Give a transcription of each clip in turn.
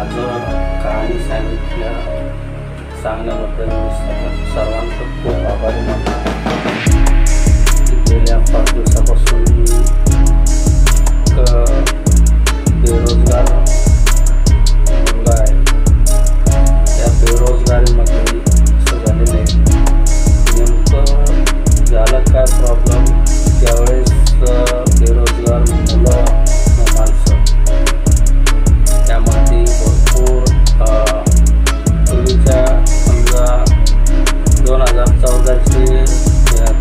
माझं कहाणी सांगण्याबद्दल मी सर्वांचं खूप आभारी मानतो। गेल्या 5 दिवसापासून बेरोजगार मुलगा आहे। या बेरोजगारीमध्ये असं झालेलं आहे, नेमकं झालं काय प्रॉब्लेम, त्यावेळेस बेरोजगार मुलं माणसं त्यामध्ये भरपूर पूर्वीच्या समजा 2014चे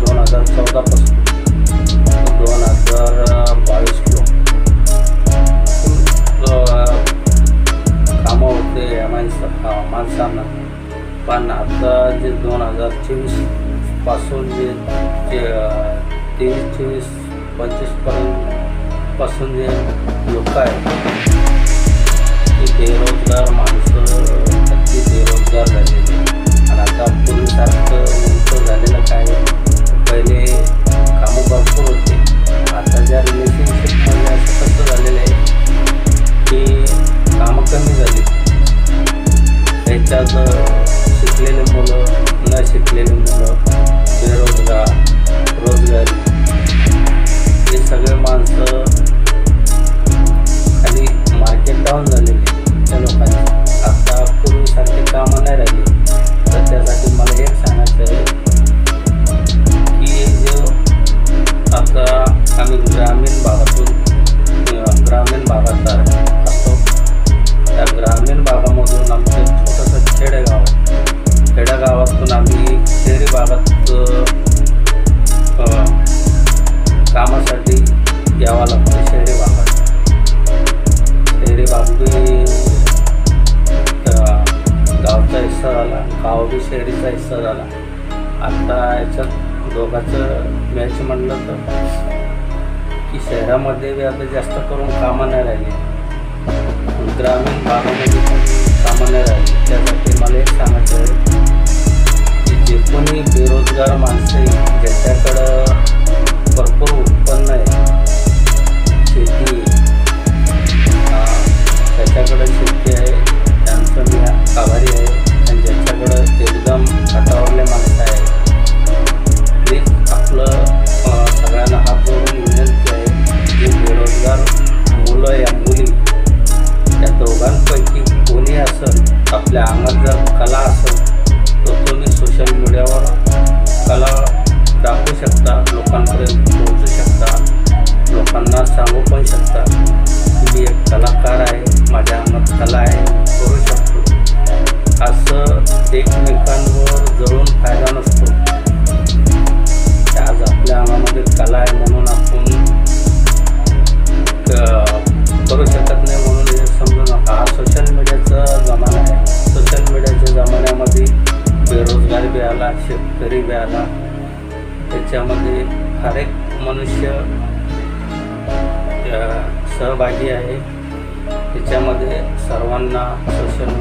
2014 पासून 2022 कामं होते या माणसांना, पण आता जे 2024 पासून जे 23, 24, 25 पासून जे लोक आहेत ते बेरोजगार माणसं अगदी बेरोजगार झालेले। आणि आता पूर्वीसारखं नेमकं झालेलं काय, पहिले कामं भरपूर होते, आता ज्या रिलेशनशिपमध्ये असं कसं झालेलं आहे की कामं कमी झाली। त्याच्यात शिकलेले मुलं, न शिकलेले मुलं, बेरोजगार, रोजगारी, हे सगळे माणसं खाली मार्केट डाऊन झालेले त्या लोकांची। आता पूर्वीसारखे कामं नाही राहिली, तर त्यासाठी मला एक सांगायचं आहे की जो आता आम्ही ग्रामीण भागात असतो, त्या ग्रामीण भागामधून आमचं छोटंसं खेडेगाव आहे, खेडेगावातून आम्ही शहरी भागात कामासाठी यावं लागतं। शहरी भागात गावचा हिस्सा झाला, गाव बी शहरीचा हिस्सा झाला। आता याच्यात दोघांचं मॅच म्हणलं तर की शहरामध्ये बी आता जास्त करून कामं नाही राहिली, ग्रामीण भागामध्ये पण कामं नाही राहिली। त्यासाठी मला एक सांगायचं आहे की जे कोणी बेरोजगार माणसं आहे, ज्याच्याकडं भरपूर उत्पन्न आहे, शेती त्याच्याकडं शेती आहे, त्यांचं मी आभारी आहे। आणि ज्याच्याकडं एकदम हातावरले माणसं आहे, प्लीज आपलं सगळ्यांना हात जोडून विनंती आहे की बेरोजगार मुलं या मुली या दोघांपैकी कोणी असेल, आपल्या अंगात जर कला असेल तर तुम्ही सोशल मीडियावर कला दाखवू शकता, लोकांपर्यंत पोहोचू शकता, लोकांना सांगू पण शकता मी एक कलाकार आहे, माझ्या अंगात कला आहे, करू शकतो। असं एकमेकांवर जळून फायदा नसतो। आज आपल्या अंगामध्ये कला आहे म्हणून आपण करू शकत नाही म्हणून हे समजू नका। हा सोशल मीडियाचा जमाना आहे, सोशल मीडियाच्या जमान्यामध्ये बेरोजगारी बी आला, शेतकरी बी आला, त्याच्यामध्ये हर एक मनुष्य सहभागी आहे। त्याच्यामध्ये सर्वांना सोशल